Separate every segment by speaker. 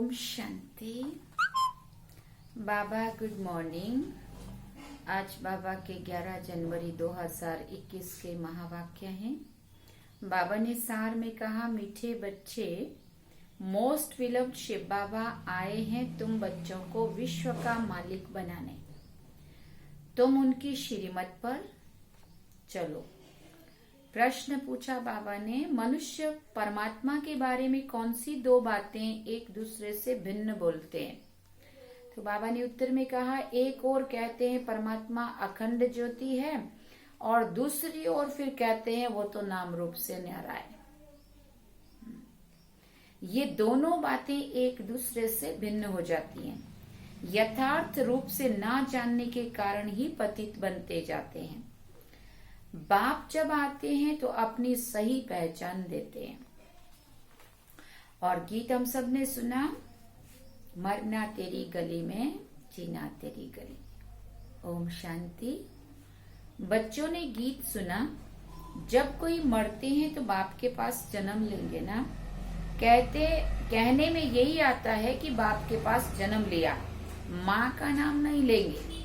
Speaker 1: ओम शांति। बाबा good morning. आज बाबा के 11 जनवरी 2021 के महावाक्य हैं। बाबा ने सार में कहा, मीठे बच्चे, मोस्ट विलव्ड शिव बाबा आए हैं तुम बच्चों को विश्व का मालिक बनाने। तुम उनकी श्रीमत पर चलो। प्रश्न पूछा बाबा ने, मनुष्य परमात्मा के बारे में कौन सी दो बातें एक दूसरे से भिन्न बोलते हैं? तो बाबा ने उत्तर में कहा, एक और कहते हैं परमात्मा अखंड ज्योति है और दूसरी ओर फिर कहते हैं वो तो नाम रूप से न्यारा है। ये दोनों बातें एक दूसरे से भिन्न हो जाती हैं। यथार्थ रूप से ना जानने के कारण ही पतित बनते जाते हैं। बाप जब आते हैं तो अपनी सही पहचान देते हैं। और गीत हम सब ने सुना, मरना तेरी गली में, जीना तेरी गली। ओम शांति। बच्चों ने गीत सुना, जब कोई मरते हैं तो बाप के पास जन्म लेंगे ना। कहने में यही आता है कि बाप के पास जन्म लिया, माँ का नाम नहीं लेंगे।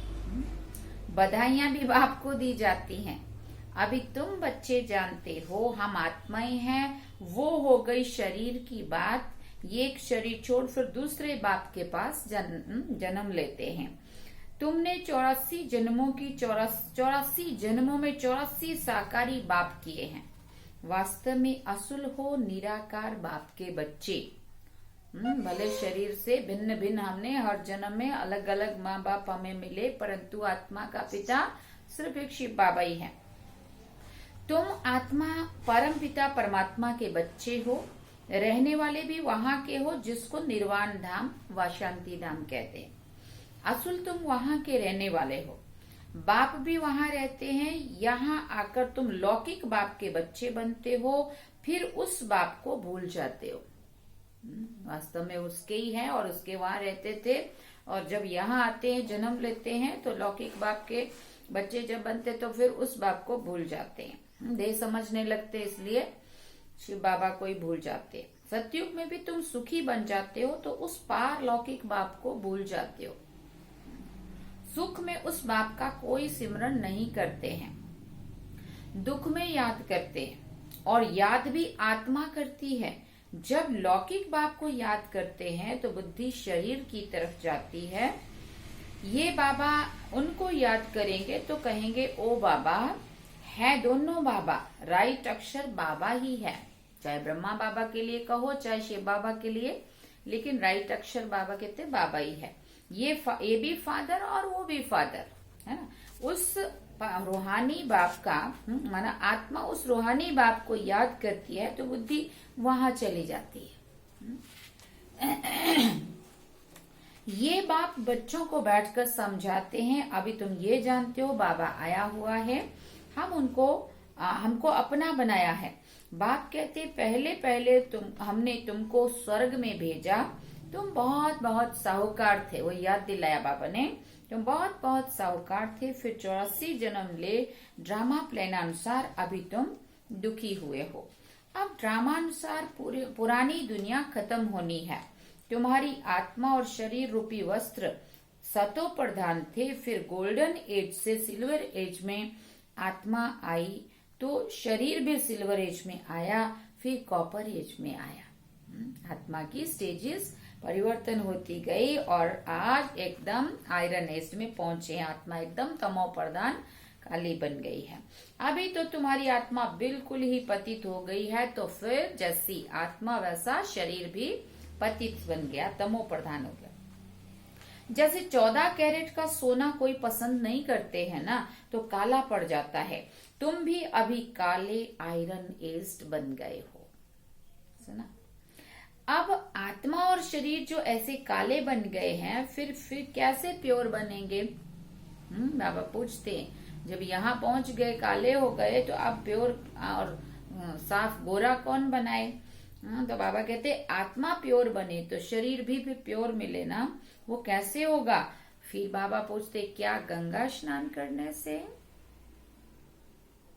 Speaker 1: बधाइयां भी बाप को दी जाती हैं। अभी तुम बच्चे जानते हो हम आत्माएं हैं, वो हो गई शरीर की बात। ये एक शरीर छोड़ फिर दूसरे बाप के पास जन्म लेते हैं। तुमने 84 जन्मों की 84 जन्मों में 84 साकारी बाप किए हैं। वास्तव में असुल हो निराकार बाप के बच्चे। भले शरीर से भिन्न भिन्न हमने हर जन्म में अलग अलग माँ बाप हमें मिले, परंतु आत्मा का पिता सिर्फ एक शिव बाबा ही है। तुम आत्मा परम पिता परमात्मा के बच्चे हो, रहने वाले भी वहां के हो जिसको निर्वाण धाम व शांति धाम कहते हैं। असुल तुम वहां के रहने वाले हो, बाप भी वहां रहते हैं। यहाँ आकर तुम लौकिक बाप के बच्चे बनते हो, फिर उस बाप को भूल जाते हो। वास्तव में उसके ही है और उसके वहां रहते थे, और जब यहाँ आते हैं जन्म लेते हैं तो लौकिक बाप के बच्चे जब बनते तो फिर उस बाप को भूल जाते हैं। देह समझने लगते, इसलिए शिव बाबा को ही भूल जाते। सतयुग में भी तुम सुखी बन जाते हो तो उस पार लौकिक बाप को भूल जाते हो। सुख में उस बाप का कोई सिमरन नहीं करते हैं, दुख में याद करते हैं, और याद भी आत्मा करती है। जब लौकिक बाप को याद करते हैं तो बुद्धि शरीर की तरफ जाती है। ये बाबा उनको याद करेंगे तो कहेंगे, ओ बाबा है दोनों बाबा, राइट अक्षर बाबा ही है। चाहे ब्रह्मा बाबा के लिए कहो चाहे शिव बाबा के लिए, लेकिन राइट अक्षर बाबा कहते बाबा ही है। ये भी फादर और वो भी फादर है ना। उस रूहानी बाप का माना आत्मा उस रूहानी बाप को याद करती है तो बुद्धि वहां चली जाती है। ये बाप बच्चों को बैठकर समझाते हैं, अभी तुम ये जानते हो बाबा आया हुआ है, हमको अपना बनाया है। बाप कहते पहले हमने तुमको स्वर्ग में भेजा, तुम बहुत बहुत साहूकार थे। वो याद दिलाया बाबा ने, तुम बहुत बहुत साहूकार थे। फिर 84 जन्म ले ड्रामा प्लान अनुसार अभी तुम दुखी हुए हो। अब ड्रामा अनुसार पुरानी दुनिया खत्म होनी है। तुम्हारी आत्मा और शरीर रूपी वस्त्र सतो प्रधान थे, फिर गोल्डन एज से सिल्वर एज में आत्मा आई, तो शरीर भी सिल्वर एज में आया, फिर कॉपर एज में आया। आत्मा की स्टेजेस परिवर्तन होती गई और आज एकदम आयरन एज में पहुंचे। आत्मा एकदम तमो प्रधान काली बन गई है। अभी तो तुम्हारी आत्मा बिल्कुल ही पतित हो गई है, तो फिर जैसी आत्मा वैसा शरीर भी पतित बन गया, तमो प्रधान हो गया। जैसे 14 कैरेट का सोना कोई पसंद नहीं करते हैं ना, तो काला पड़ जाता है। तुम भी अभी काले आयरन एज्ड बन गए हो। सुना? अब आत्मा और शरीर जो ऐसे काले बन गए हैं, फिर कैसे प्योर बनेंगे? बाबा पूछते हैं, जब यहाँ पहुंच गए काले हो गए तो अब प्योर और साफ गोरा कौन बनाए? तो बाबा कहते आत्मा प्योर बने तो शरीर भी प्योर मिले ना। वो कैसे होगा? फिर बाबा पूछते, क्या गंगा स्नान करने से?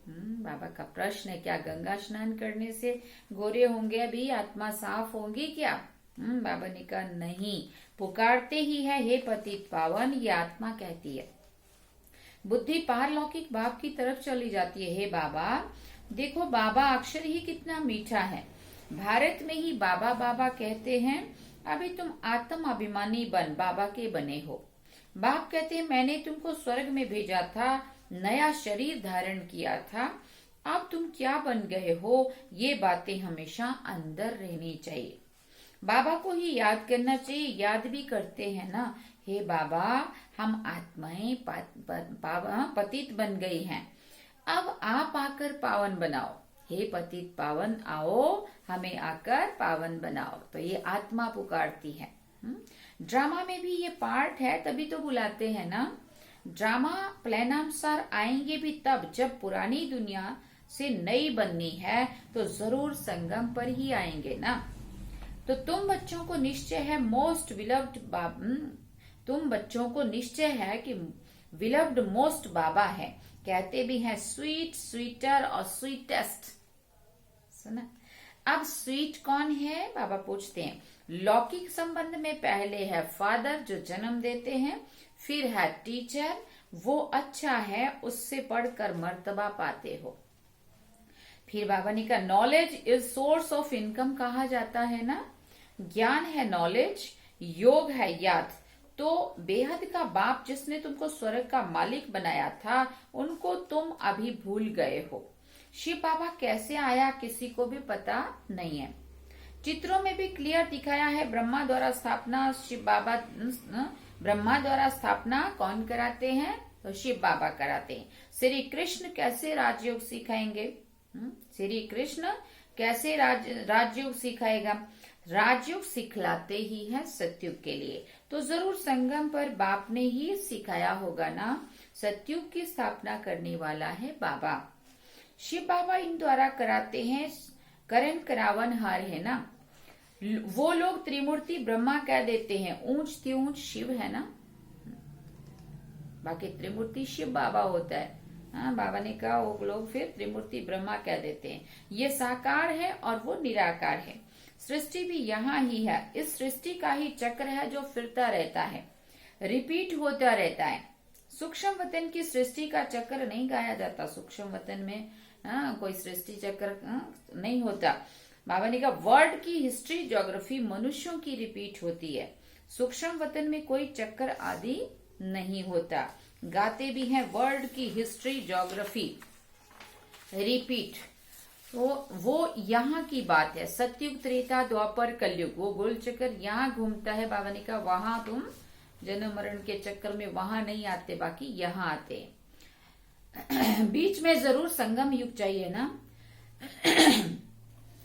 Speaker 1: बाबा का प्रश्न है, क्या गंगा स्नान करने से गोरे होंगे? अभी आत्मा साफ होगी क्या? बाबा ने कहा नहीं, पुकारते ही है हे पतित पावन, ये आत्मा कहती है। बुद्धि पारलौकिक बाप की तरफ चली जाती है। हे बाबा, देखो बाबा अक्षर ही कितना मीठा है। भारत में ही बाबा बाबा कहते हैं। अभी तुम आत्म अभिमानी बन बाबा के बने हो। बाप कहते हैं मैंने तुमको स्वर्ग में भेजा था, नया शरीर धारण किया था, अब तुम क्या बन गए हो, ये बातें हमेशा अंदर रहनी चाहिए। बाबा को ही याद करना चाहिए। याद भी करते हैं ना, हे बाबा हम आत्माएं पतित बन गई हैं, अब आप आकर पावन बनाओ। हे पतित पावन आओ, हमें आकर पावन बनाओ। तो ये आत्मा पुकारती है। ड्रामा में भी ये पार्ट है, तभी तो बुलाते हैं ना। ड्रामा प्लानानुसार आएंगे भी तब जब पुरानी दुनिया से नई बननी है, तो जरूर संगम पर ही आएंगे ना। तो तुम बच्चों को निश्चय है मोस्ट विलव्ड तुम बच्चों को निश्चय है कि विलव्ड मोस्ट बाबा है। कहते भी हैं स्वीट, स्वीटर और स्वीटेस्ट। सुना? अब स्वीट कौन है? बाबा पूछते हैं। लौकिक संबंध में पहले है फादर जो जन्म देते हैं, फिर है टीचर, वो अच्छा है, उससे पढ़कर मर्तबा पाते हो। फिर बाबा ने कहा knowledge is source of income कहा जाता है ना। ज्ञान है नॉलेज, योग है याद। तो बेहद का बाप जिसने तुमको स्वर्ग का मालिक बनाया था, उनको तुम अभी भूल गए हो। शिव बाबा कैसे आया किसी को भी पता नहीं है। चित्रों में भी क्लियर दिखाया है ब्रह्मा द्वारा स्थापना। शिव बाबा ब्रह्मा द्वारा स्थापना कौन कराते हैं? तो शिव बाबा कराते हैं। श्री कृष्ण कैसे राजयोग सिखाएंगे? श्री कृष्ण कैसे राजयोग सिखाएगा? राजयोग सिखलाते ही है सतयुग के लिए। तो जरूर संगम पर बाप ने ही सिखाया होगा ना। सतयुग की स्थापना करने वाला है बाबा। शिव बाबा इन द्वारा कराते हैं। करण करावन हार है ना। वो लोग त्रिमूर्ति ब्रह्मा कह देते हैं, ऊंच त्यूंच शिव है ना। बाकी त्रिमूर्ति शिव बाबा होता है। हाँ, बाबा ने कहा वो लोग फिर त्रिमूर्ति ब्रह्मा कह देते हैं। ये साकार है और वो निराकार है। सृष्टि भी यहाँ ही है। इस सृष्टि का ही चक्र है जो फिरता रहता है, रिपीट होता रहता है। सूक्ष्म वतन की सृष्टि का चक्र नहीं गाया जाता। सूक्ष्म वतन में कोई सृष्टि चक्र नहीं होता। बाबा ने कहा वर्ल्ड की हिस्ट्री ज्योग्राफी मनुष्यों की रिपीट होती है। सूक्ष्म वतन में कोई चक्कर आदि नहीं होता। गाते भी हैं वर्ल्ड की हिस्ट्री ज्योग्राफी रिपीट। तो वो यहाँ की बात है। सतयुग, त्रेता, द्वापर, कलयुग, वो गोल चक्कर यहाँ घूमता है। बाबा ने कहा वहां तुम जन्म मरण के चक्कर में वहां नहीं आते, बाकी यहाँ आते। बीच में जरूर संगम युग चाहिए ना।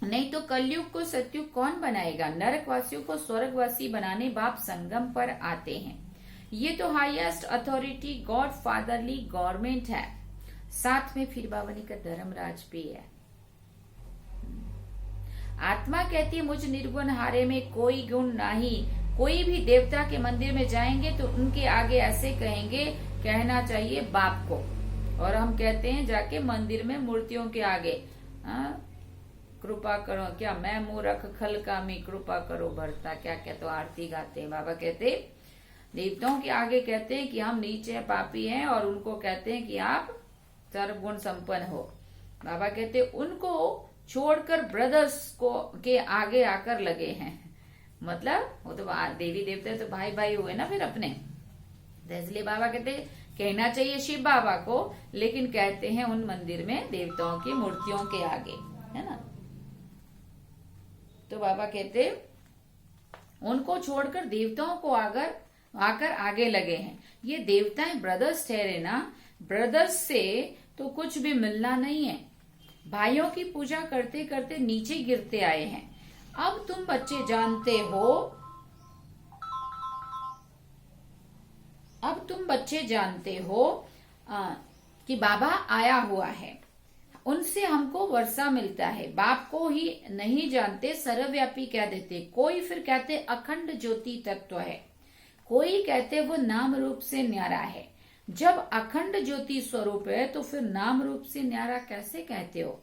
Speaker 1: नहीं तो कलयुग को सतयुग कौन बनाएगा? नरकवासियों को स्वर्गवासी बनाने बाप संगम पर आते हैं। ये तो highest authority God fatherly government है। साथ में फिर बाबा ने कहा धर्मराज भी है। आत्मा कहती है मुझ निर्गुण हारे में कोई गुण नहीं। कोई भी देवता के मंदिर में जाएंगे तो उनके आगे ऐसे कहेंगे, कहना चाहिए बाप को। और हम कहते हैं जाके मंदिर में मूर्तियों के आगे कृपा करो, क्या मैं मूर्ख खल कामी, कृपा करो भरता, क्या क्या तो आरती गाते हैं। बाबा कहते देवताओं के आगे कहते हैं कि हम नीचे पापी हैं, और उनको कहते हैं कि आप सर्वगुण संपन्न हो। बाबा कहते उनको छोड़कर ब्रदर्स को के आगे आकर लगे हैं। मतलब वो तो देवी देवता तो भाई भाई हुए ना फिर अपने। तो इसलिए बाबा कहते कहना चाहिए शिव बाबा को, लेकिन कहते हैं उन मंदिर में देवताओं की मूर्तियों के आगे, है ना। तो बाबा कहते उनको छोड़कर देवताओं को आकर आगे लगे हैं। ये देवताएं ब्रदर्स ठहरे ना। ब्रदर्स से तो कुछ भी मिलना नहीं है। भाइयों की पूजा करते करते नीचे गिरते आए हैं। अब तुम बच्चे जानते हो कि बाबा आया हुआ है, उनसे हमको वर्षा मिलता है। बाप को ही नहीं जानते, सर्वव्यापी कह देते। कोई फिर कहते अखंड ज्योति तत्व है, कोई कहते वो नाम रूप से न्यारा है। जब अखंड ज्योति स्वरूप है तो फिर नाम रूप से न्यारा कैसे कहते हो?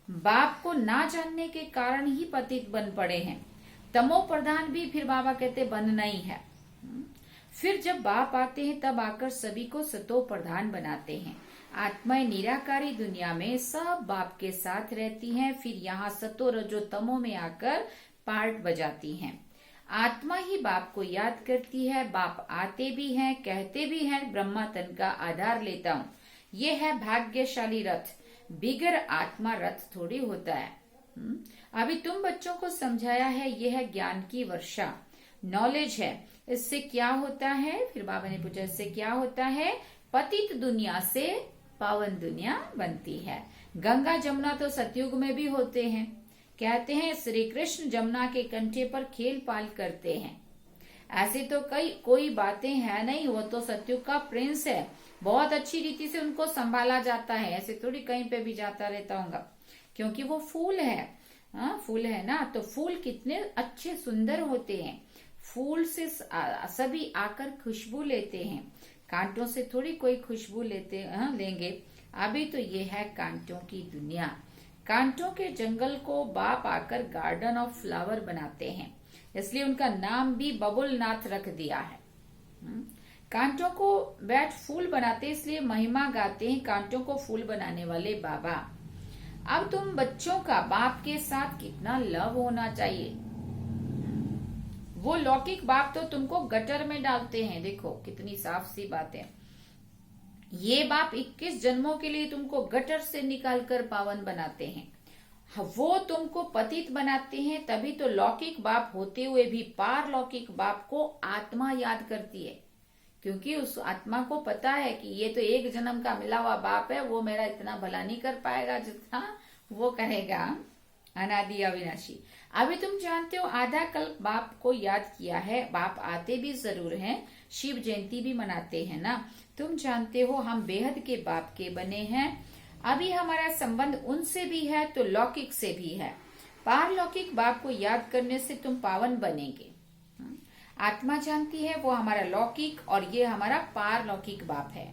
Speaker 1: बाप को ना जानने के कारण ही पतित बन पड़े हैं। तमो प्रधान भी फिर बाबा कहते बनना ही है। फिर जब बाप आते हैं तब आकर सभी को सतो प्रधान बनाते हैं। आत्माएं निराकारी दुनिया में सब बाप के साथ रहती हैं, फिर यहाँ सतो रजो तमो में आकर पार्ट बजाती हैं। आत्मा ही बाप को याद करती है। बाप आते भी हैं, कहते भी हैं ब्रह्मा तन का आधार लेता हूँ। ये है भाग्यशाली रथ, बिगर आत्मा रथ थोड़ी होता है। अभी तुम बच्चों को समझाया है, यह है ज्ञान की वर्षा, नॉलेज है। इससे क्या होता है? फिर बाबा ने पूछा इससे क्या होता है? पतित दुनिया से पावन दुनिया बनती है। गंगा जमुना तो सतयुग में भी होते हैं। कहते हैं श्री कृष्ण जमुना के कंठे पर खेल पाल करते हैं। ऐसे तो कोई बातें है नहीं, वो तो सतयुग का प्रिंस है, बहुत अच्छी रीति से उनको संभाला जाता है। ऐसे थोड़ी कहीं पे भी जाता रहता होगा, क्योंकि वो फूल है। फूल है ना, तो फूल कितने अच्छे सुंदर होते हैं। फूल से सभी आकर खुशबू लेते हैं, कांटों से थोड़ी कोई खुशबू लेंगे। अभी तो ये है कांटों की दुनिया। कांटों के जंगल को बाप आकर गार्डन ऑफ फ्लावर बनाते हैं, इसलिए उनका नाम भी बबुलनाथ रख दिया है। कांटों को बैठ फूल बनाते इसलिए महिमा गाते हैं कांटों को फूल बनाने वाले बाबा। अब तुम बच्चों का बाप के साथ कितना लव होना चाहिए। वो लौकिक बाप तो तुमको गटर में डालते हैं, देखो कितनी साफ सी बात है। ये बाप 21 जन्मों के लिए तुमको गटर से निकालकर पावन बनाते हैं। वो तुमको पतित बनाते हैं, तभी तो लौकिक बाप होते हुए भी पारलौकिक बाप को आत्मा याद करती है, क्योंकि उस आत्मा को पता है कि ये तो एक जन्म का मिला हुआ बाप है, वो मेरा इतना भला नहीं कर पाएगा जितना वो करेगा अनादि अविनाशी। अभी तुम जानते हो आधा कल्प बाप को याद किया है। बाप आते भी जरूर हैं, शिव जयंती भी मनाते हैं ना। तुम जानते हो हम बेहद के बाप के बने हैं। अभी हमारा संबंध उनसे भी है तो लौकिक से भी है। पारलौकिक बाप को याद करने से तुम पावन बनेंगे। आत्मा जानती है वो हमारा लौकिक और ये हमारा पारलौकिक बाप है।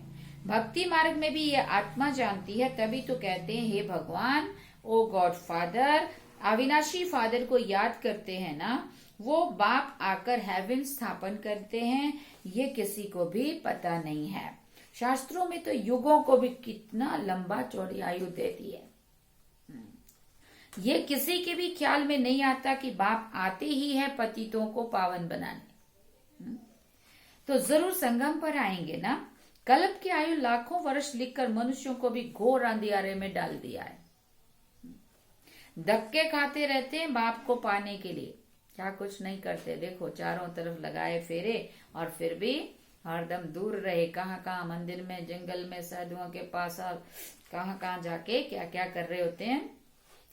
Speaker 1: भक्ति मार्ग में भी ये आत्मा जानती है, तभी तो कहते हैं हे भगवान, ओ गॉड फादर, अविनाशी फादर को याद करते हैं ना। वो बाप आकर हेवन स्थापन करते हैं, ये किसी को भी पता नहीं है। शास्त्रों में तो युगों को भी कितना लंबा चौड़ी आयु देती है। ये किसी के भी ख्याल में नहीं आता कि बाप आते ही है पतितों को पावन बनाने। तो जरूर संगम पर आएंगे ना। कल्प की आयु लाखों वर्ष लिखकर मनुष्यों को भी घोर अंधियारे में डाल दिया है। धक्के खाते रहते हैं बाप को पाने के लिए, क्या कुछ नहीं करते। देखो चारों तरफ लगाए फेरे और फिर भी हरदम दूर रहे। कहाँ कहाँ मंदिर में, जंगल में, साधुओं के पास और कहाँ कहाँ जाके क्या क्या कर रहे होते हैं।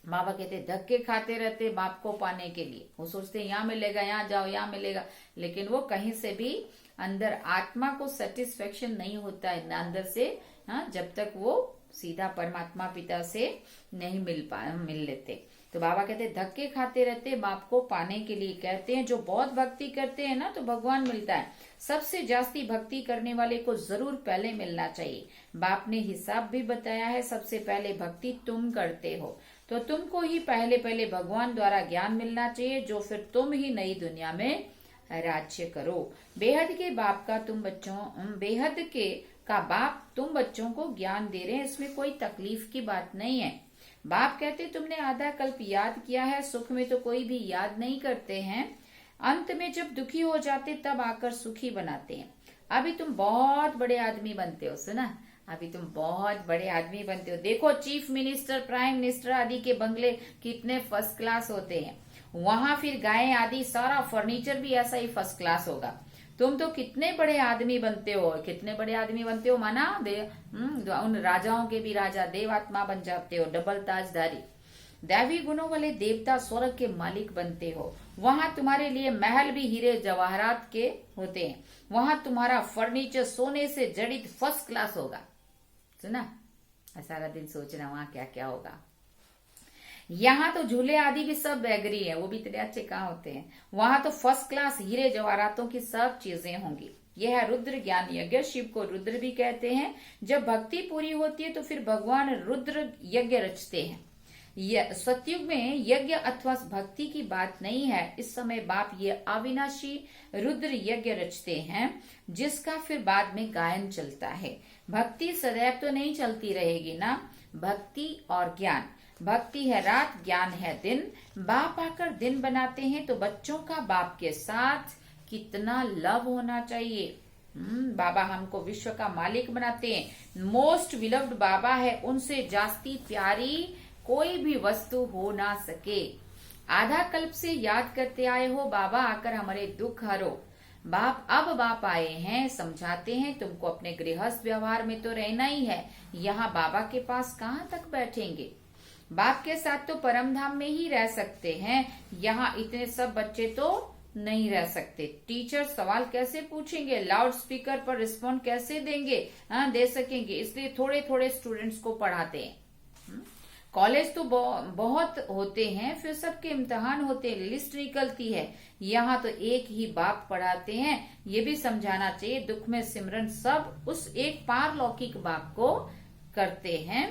Speaker 1: बाबा कहते धक्के खाते रहते बाप को पाने के लिए। वो सोचते यहाँ मिलेगा, यहाँ जाओ, यहाँ मिलेगा, लेकिन वो कहीं से भी अंदर आत्मा को सेटिस्फेक्शन नहीं होता है अंदर से, जब तक वो सीधा परमात्मा पिता से नहीं मिल लेते। तो बाबा कहते धक्के खाते रहते बाप को पाने के लिए। कहते हैं जो बहुत भक्ति करते हैं ना तो भगवान मिलता है। सबसे जास्ती भक्ति करने वाले को जरूर पहले मिलना चाहिए। बाप ने हिसाब भी बताया है, सबसे पहले भक्ति तुम करते हो तो तुमको ही पहले भगवान द्वारा ज्ञान मिलना चाहिए, जो फिर तुम ही नई दुनिया में राज्य करो। बेहद के बाप का बेहद के का बाप तुम बच्चों को ज्ञान दे रहे हैं, इसमें कोई तकलीफ की बात नहीं है। बाप कहते तुमने आधा कल्प याद किया है, सुख में तो कोई भी याद नहीं करते हैं, अंत में जब दुखी हो जाते तब आकर सुखी बनाते हैं। अभी तुम बहुत बड़े आदमी बनते हो, सुना, अभी तुम बहुत बड़े आदमी बनते हो। देखो चीफ मिनिस्टर, प्राइम मिनिस्टर आदि के बंगले कितने फर्स्ट क्लास होते हैं। वहां फिर गायें आदि सारा फर्नीचर भी ऐसा ही फर्स्ट क्लास होगा। तुम तो कितने बड़े आदमी बनते हो, कितने बड़े आदमी बनते हो, माना उन राजाओं के भी राजा, देवात्मा बन जाते हो, डबल ताजधारी, दैवी गुणों वाले देवता, स्वर्ग के मालिक बनते हो। वहां तुम्हारे लिए महल भी हीरे जवाहरात के होते हैं। वहां तुम्हारा फर्नीचर सोने से जड़ित फर्स्ट क्लास होगा। सुना, सारा दिन सोचना वहां क्या क्या होगा। यहाँ तो झूले आदि भी सब बैगरी है, वो भी इतने अच्छे कहाँ होते हैं। वहां तो फर्स्ट क्लास हीरे जवाहरातों की सब चीजें होंगी। यह है रुद्र ज्ञान यज्ञ। शिव को रुद्र भी कहते हैं। जब भक्ति पूरी होती है तो फिर भगवान रुद्र यज्ञ रचते हैं। सतयुग में यज्ञ अथवा भक्ति की बात नहीं है। इस समय बाप ये अविनाशी रुद्र यज्ञ रचते हैं जिसका फिर बाद में गायन चलता है। भक्ति सदैव तो नहीं चलती रहेगी ना। भक्ति और ज्ञान, भक्ति है रात, ज्ञान है दिन। बाप आकर दिन बनाते हैं तो बच्चों का बाप के साथ कितना लव होना चाहिए। बाबा हमको विश्व का मालिक बनाते हैं। मोस्ट विलव्ड बाबा है, उनसे जास्ती प्यारी कोई भी वस्तु हो ना सके। आधा कल्प से याद करते आए हो बाबा आकर हमारे दुख हरो। बाप आए हैं, समझाते हैं तुमको अपने गृहस्थ व्यवहार में तो रहना ही है। यहाँ बाबा के पास कहाँ तक बैठेंगे। बाप के साथ तो परम धाम में ही रह सकते हैं, यहाँ इतने सब बच्चे तो नहीं रह सकते। टीचर सवाल कैसे पूछेंगे, लाउड स्पीकर पर रिस्पॉन्ड कैसे देंगे, दे सकेंगे। इसलिए थोड़े थोड़े स्टूडेंट्स को पढ़ाते हैं। कॉलेज तो बहुत होते हैं, फिर सबके इम्तिहान होते हैं, लिस्ट निकलती है। यहाँ तो एक ही बाप पढ़ाते हैं। ये भी समझाना चाहिए दुख में सिमरन सब उस एक पारलौकिक बाप को करते हैं,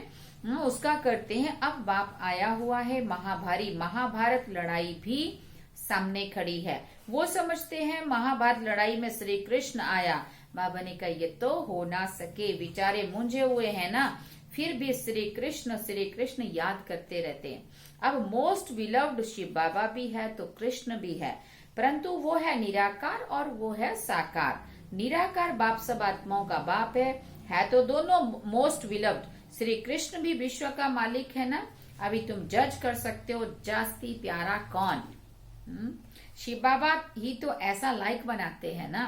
Speaker 1: उसका करते हैं। अब बाप आया हुआ है, महाभारी महाभारत लड़ाई भी सामने खड़ी है। वो समझते हैं महाभारत लड़ाई में श्री कृष्ण आया। बाबा ने कहा ये तो हो ना सके, बेचारे मूंझे हुए हैं ना, फिर भी श्री कृष्ण याद करते रहते हैं। अब मोस्ट बिलव्ड शिव बाबा भी है तो कृष्ण भी है, परंतु वो है निराकार और वो है साकार। निराकार बाप सब आत्माओं का बाप है तो दोनों मोस्ट बिलव्ड। श्री कृष्ण भी विश्व का मालिक है ना। अभी तुम जज कर सकते हो जास्ती प्यारा कौन। शिव बाबा ही तो ऐसा लाइक बनाते हैं ना।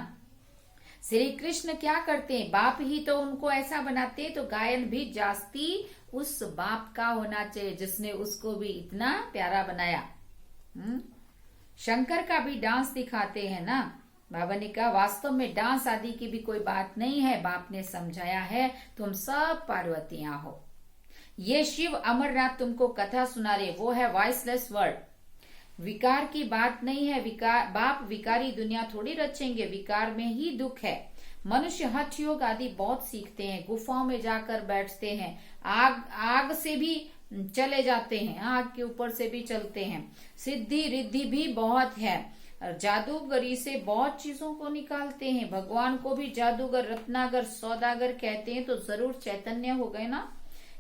Speaker 1: श्री कृष्ण क्या करते हैं, बाप ही तो उनको ऐसा बनाते हैं, तो गायन भी जास्ती उस बाप का होना चाहिए जिसने उसको भी इतना प्यारा बनाया। शंकर का भी डांस दिखाते हैं ना। बाबा ने कहा वास्तव में डांस आदि की भी कोई बात नहीं है, बाप ने समझाया है तुम सब पार्वतियां हो। ये शिव अमरनाथ तुमको कथा सुना रहे, वो है वॉइसलेस वर्ड। विकार की बात नहीं है। बाप विकारी दुनिया थोड़ी रचेंगे, विकार में ही दुख है। मनुष्य हठ योग आदि बहुत सीखते हैं, गुफाओं में जाकर बैठते हैं, आग से भी चले जाते हैं, आग के ऊपर से भी चलते हैं। सिद्धि रिद्धि भी बहुत है, जादूगरी से बहुत चीजों को निकालते हैं। भगवान को भी जादूगर, रत्नागर, सौदागर कहते हैं, तो जरूर चैतन्य हो गए ना।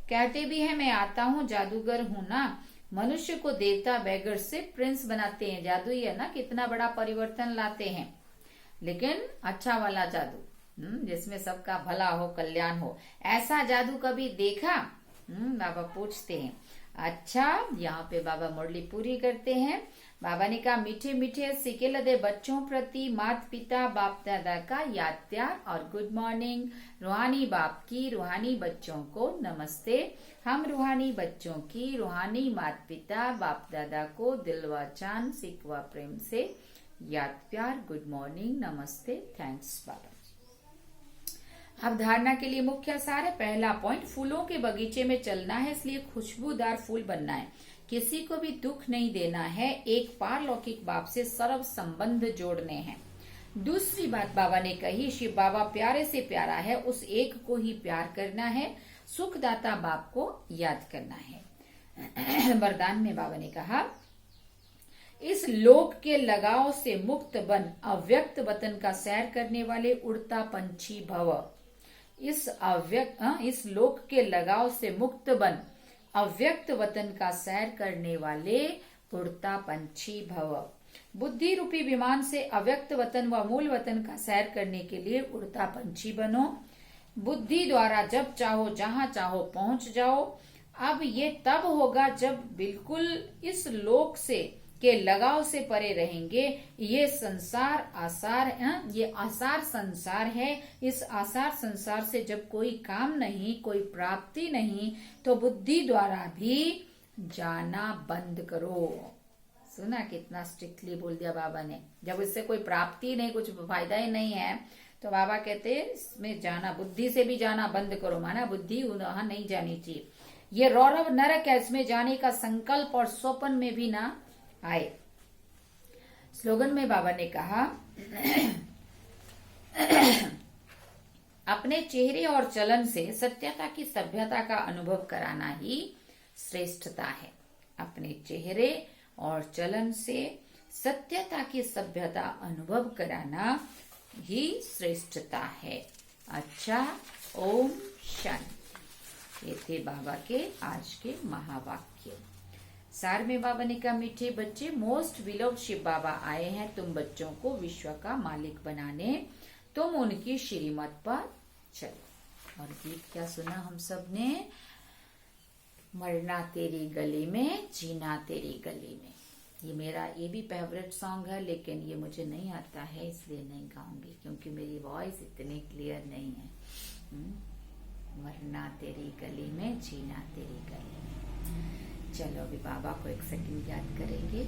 Speaker 1: कहते भी है मैं आता हूँ जादूगर हूँ ना। मनुष्य को देवता बैगर से प्रिंस बनाते हैं, जादू ही है ना, कितना बड़ा परिवर्तन लाते हैं। लेकिन अच्छा वाला जादू, जिसमें सबका भला हो, कल्याण हो। ऐसा जादू कभी देखा? बाबा पूछते हैं। अच्छा, यहाँ पे बाबा मुरली पूरी करते हैं। बाबा ने कहा मीठे मीठे सिके लदे बच्चों प्रति माता पिता बाप दादा का याद प्यार और गुड मॉर्निंग। रूहानी बाप की रूहानी बच्चों को नमस्ते। हम रूहानी बच्चों की रूहानी माता पिता बाप दादा को दिल व जान सिकवा प्रेम से याद प्यार, गुड मॉर्निंग, नमस्ते, थैंक्स बाबा। अब धारणा के लिए मुख्य सार है। पहला पॉइंट, फूलों के बगीचे में चलना है, इसलिए खुशबूदार फूल बनना है, किसी को भी दुख नहीं देना है, एक पारलौकिक बाप से सर्व संबंध जोड़ने हैं। दूसरी बात बाबा ने कही, शिव बाबा प्यारे से प्यारा है, उस एक को ही प्यार करना है, सुखदाता बाप को याद करना है। वरदान में बाबा ने कहा इस लोक के लगाव से मुक्त बन, अव्यक्त वतन का सैर करने वाले उड़ता पंछी भव। इस लोक के लगाव से मुक्त बन, अव्यक्त वतन का सैर करने वाले उड़ता पंछी भव। बुद्धि रूपी विमान से अव्यक्त वतन व मूल वतन का सैर करने के लिए उड़ता पंछी बनो। बुद्धि द्वारा जब चाहो जहां चाहो पहुंच जाओ। अब ये तब होगा जब बिल्कुल इस लोक से के लगाव से परे रहेंगे। ये संसार आसार है, ये आसार संसार है। इस आसार संसार से जब कोई काम नहीं, कोई प्राप्ति नहीं, तो बुद्धि द्वारा भी जाना बंद करो। सुना कितना स्ट्रिक्टली बोल दिया बाबा ने। जब इससे कोई प्राप्ति नहीं, कुछ फायदा ही नहीं है, तो बाबा कहते इसमें जाना, बुद्धि से भी जाना बंद करो। माना बुद्धि वहां नहीं जानी चाहिए। ये रौरव नरक है, इसमें जाने का संकल्प और स्वप्न में भी ना आए। स्लोगन में बाबा ने कहा अपने चेहरे और चलन से सत्यता की सभ्यता का अनुभव कराना ही श्रेष्ठता है। अपने चेहरे और चलन से सत्यता की सभ्यता अनुभव कराना ही श्रेष्ठता है। अच्छा, ओम शांति। ये थे बाबा के आज के महावाक्य। सार में बाबा ने कहा, मीठे बच्चे, मोस्ट विलोव्ड शिव बाबा आए हैं तुम बच्चों को विश्व का मालिक बनाने, तुम उनकी श्रीमत पर चलो। और गीत क्या सुना हम सब ने? मरना तेरी गली में, जीना तेरी गली में। ये भी फेवरेट सॉन्ग है, लेकिन ये मुझे नहीं आता है, इसलिए नहीं गाऊंगी क्योंकि मेरी वॉइस इतनी क्लियर नहीं है। मरना तेरी गली में, जीना तेरी गली में। चलो अभी बाबा को एक सेकंड याद करेंगे।